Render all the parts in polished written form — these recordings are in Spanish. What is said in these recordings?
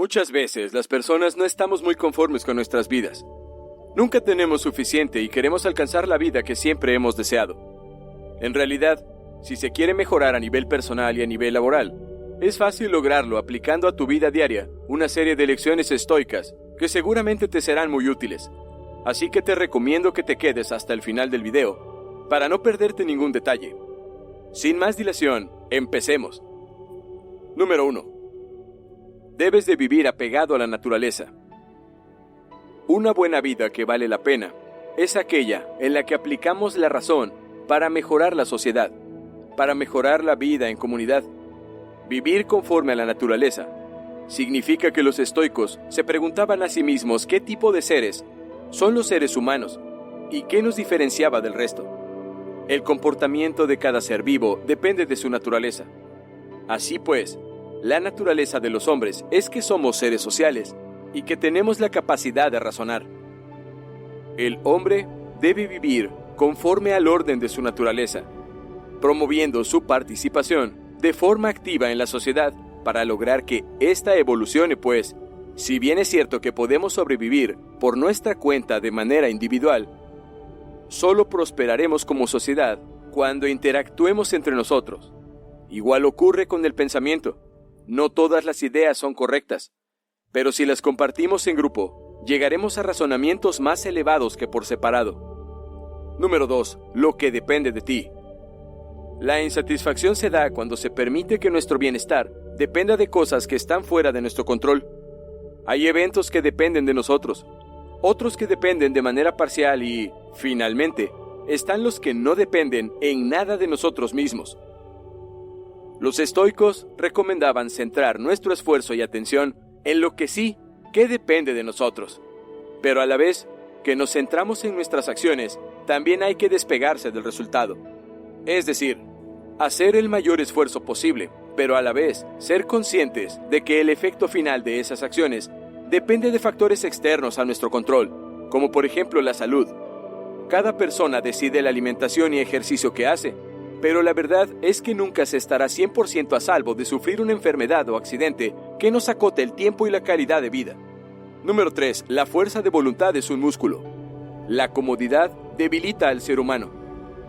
Muchas veces las personas no estamos muy conformes con nuestras vidas. Nunca tenemos suficiente y queremos alcanzar la vida que siempre hemos deseado. En realidad, si se quiere mejorar a nivel personal y a nivel laboral, es fácil lograrlo aplicando a tu vida diaria una serie de lecciones estoicas que seguramente te serán muy útiles. Así que te recomiendo que te quedes hasta el final del video para no perderte ningún detalle. Sin más dilación, empecemos. Número 1. Debes de vivir apegado a la naturaleza. Una buena vida que vale la pena es aquella en la que aplicamos la razón para mejorar la sociedad, para mejorar la vida en comunidad. Vivir conforme a la naturaleza significa que los estoicos se preguntaban a sí mismos qué tipo de seres son los seres humanos y qué nos diferenciaba del resto. El comportamiento de cada ser vivo depende de su naturaleza. Así pues, la naturaleza de los hombres es que somos seres sociales y que tenemos la capacidad de razonar. El hombre debe vivir conforme al orden de su naturaleza, promoviendo su participación de forma activa en la sociedad para lograr que ésta evolucione, pues, si bien es cierto que podemos sobrevivir por nuestra cuenta de manera individual, solo prosperaremos como sociedad cuando interactuemos entre nosotros. Igual ocurre con el pensamiento. No todas las ideas son correctas, pero si las compartimos en grupo, llegaremos a razonamientos más elevados que por separado. Número 2. Lo que depende de ti. La insatisfacción se da cuando se permite que nuestro bienestar dependa de cosas que están fuera de nuestro control. Hay eventos que dependen de nosotros, otros que dependen de manera parcial y, finalmente, están los que no dependen en nada de nosotros mismos. Los estoicos recomendaban centrar nuestro esfuerzo y atención en lo que sí, que depende de nosotros. Pero a la vez que nos centramos en nuestras acciones, también hay que despegarse del resultado. Es decir, hacer el mayor esfuerzo posible, pero a la vez ser conscientes de que el efecto final de esas acciones depende de factores externos a nuestro control, como por ejemplo la salud. Cada persona decide la alimentación y ejercicio que hace, pero la verdad es que nunca se estará 100% a salvo de sufrir una enfermedad o accidente que nos acote el tiempo y la calidad de vida. Número 3. La fuerza de voluntad es un músculo. La comodidad debilita al ser humano,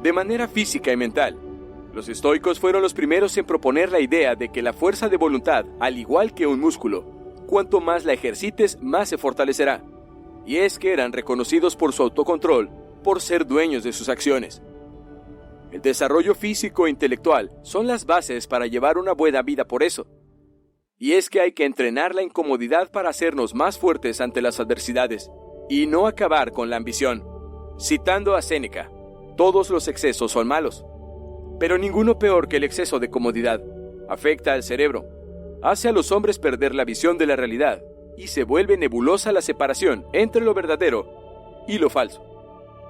de manera física y mental. Los estoicos fueron los primeros en proponer la idea de que la fuerza de voluntad, al igual que un músculo, cuanto más la ejercites, más se fortalecerá. Y es que eran reconocidos por su autocontrol, por ser dueños de sus acciones. El desarrollo físico e intelectual son las bases para llevar una buena vida por eso. Y es que hay que entrenar la incomodidad para hacernos más fuertes ante las adversidades y no acabar con la ambición. Citando a Séneca, todos los excesos son malos, pero ninguno peor que el exceso de comodidad. Afecta al cerebro, hace a los hombres perder la visión de la realidad y se vuelve nebulosa la separación entre lo verdadero y lo falso.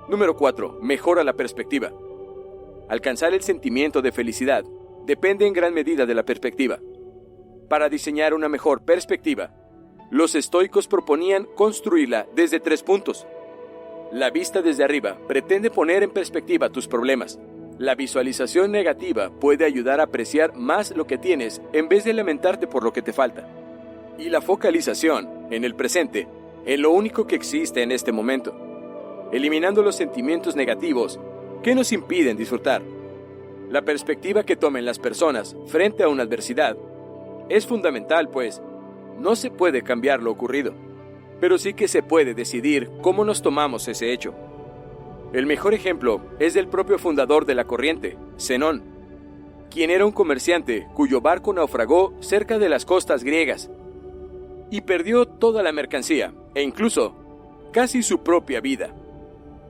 Número 4. Mejora la perspectiva. Alcanzar el sentimiento de felicidad depende en gran medida de la perspectiva. Para diseñar una mejor perspectiva, los estoicos proponían construirla desde 3 puntos. La vista desde arriba pretende poner en perspectiva tus problemas. La visualización negativa puede ayudar a apreciar más lo que tienes en vez de lamentarte por lo que te falta. Y la focalización en el presente, en lo único que existe en este momento, eliminando los sentimientos negativos que nos impiden disfrutar. La perspectiva que tomen las personas frente a una adversidad es fundamental, pues no se puede cambiar lo ocurrido, pero sí que se puede decidir cómo nos tomamos ese hecho. El mejor ejemplo es del propio fundador de la corriente, Zenón, quien era un comerciante cuyo barco naufragó cerca de las costas griegas y perdió toda la mercancía e incluso casi su propia vida.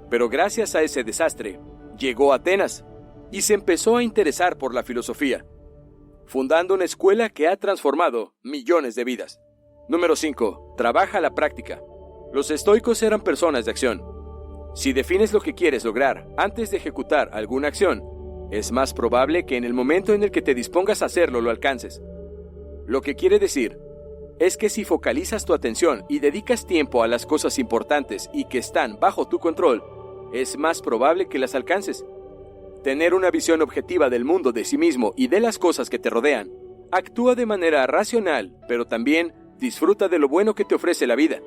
Pero gracias a ese desastre, llegó a Atenas y se empezó a interesar por la filosofía, fundando una escuela que ha transformado millones de vidas. Número 5. Trabaja la práctica. Los estoicos eran personas de acción. Si defines lo que quieres lograr antes de ejecutar alguna acción, es más probable que en el momento en el que te dispongas a hacerlo lo alcances. Lo que quiere decir es que si focalizas tu atención y dedicas tiempo a las cosas importantes y que están bajo tu control, es más probable que las alcances. Tener una visión objetiva del mundo, de sí mismo y de las cosas que te rodean, actúa de manera racional, pero también disfruta de lo bueno que te ofrece la vida.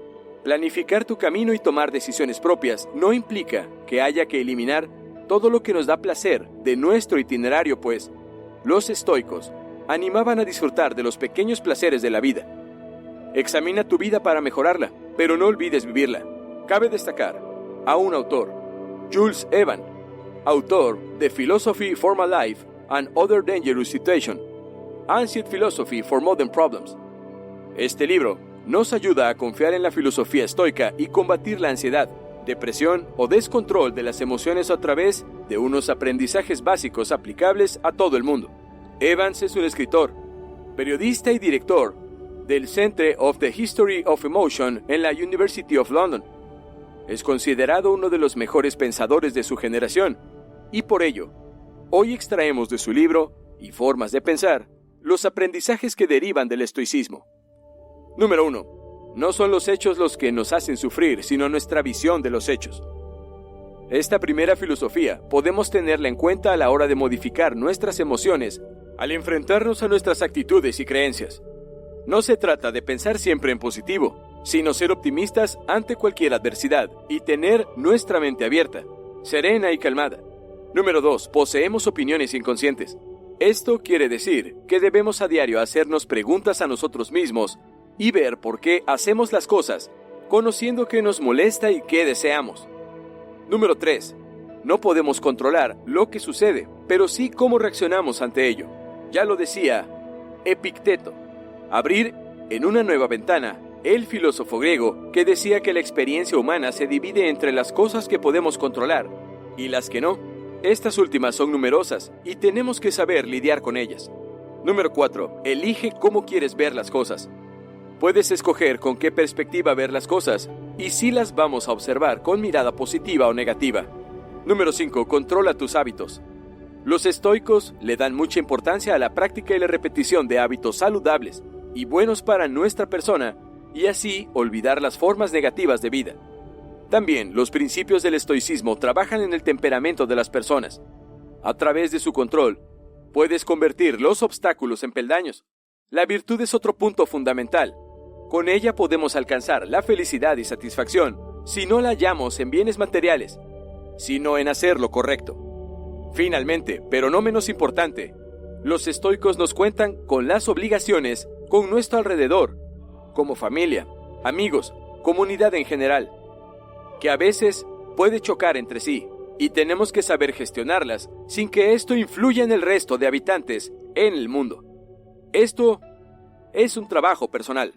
Planificar tu camino y tomar decisiones propias no implica que haya que eliminar todo lo que nos da placer de nuestro itinerario, pues los estoicos animaban a disfrutar de los pequeños placeres de la vida. Examina tu vida para mejorarla, pero no olvides vivirla. Cabe destacar a un autor, Jules Evan, autor de Philosophy for My Life and Other Dangerous Situations, Ancient Philosophy for Modern Problems. Este libro nos ayuda a confiar en la filosofía estoica y combatir la ansiedad, depresión o descontrol de las emociones a través de unos aprendizajes básicos aplicables a todo el mundo. Evans es un escritor, periodista y director del Centre of the History of Emotion en la University of London. Es considerado uno de los mejores pensadores de su generación, y por ello, hoy extraemos de su libro y formas de pensar los aprendizajes que derivan del estoicismo. Número 1. No son los hechos los que nos hacen sufrir, sino nuestra visión de los hechos. Esta primera filosofía podemos tenerla en cuenta a la hora de modificar nuestras emociones al enfrentarnos a nuestras actitudes y creencias. No se trata de pensar siempre en positivo, sino ser optimistas ante cualquier adversidad y tener nuestra mente abierta, serena y calmada. Número 2. Poseemos opiniones inconscientes. Esto quiere decir que debemos a diario hacernos preguntas a nosotros mismos y ver por qué hacemos las cosas, conociendo qué nos molesta y qué deseamos. Número 3. No podemos controlar lo que sucede, pero sí cómo reaccionamos ante ello. Ya lo decía Epicteto. Abrir en una nueva ventana, el filósofo griego que decía que la experiencia humana se divide entre las cosas que podemos controlar y las que no. Estas últimas son numerosas y tenemos que saber lidiar con ellas. Número 4. Elige cómo quieres ver las cosas. Puedes escoger con qué perspectiva ver las cosas y si las vamos a observar con mirada positiva o negativa. Número 5. Controla tus hábitos. Los estoicos le dan mucha importancia a la práctica y la repetición de hábitos saludables y buenos para nuestra persona y así olvidar las formas negativas de vida. También los principios del estoicismo trabajan en el temperamento de las personas. A través de su control, puedes convertir los obstáculos en peldaños. La virtud es otro punto fundamental. Con ella podemos alcanzar la felicidad y satisfacción si no la hallamos en bienes materiales, sino en hacer lo correcto. Finalmente, pero no menos importante, los estoicos nos cuentan con las obligaciones con nuestro alrededor, como familia, amigos, comunidad en general, que a veces puede chocar entre sí, y tenemos que saber gestionarlas sin que esto influya en el resto de habitantes en el mundo. Esto es un trabajo personal.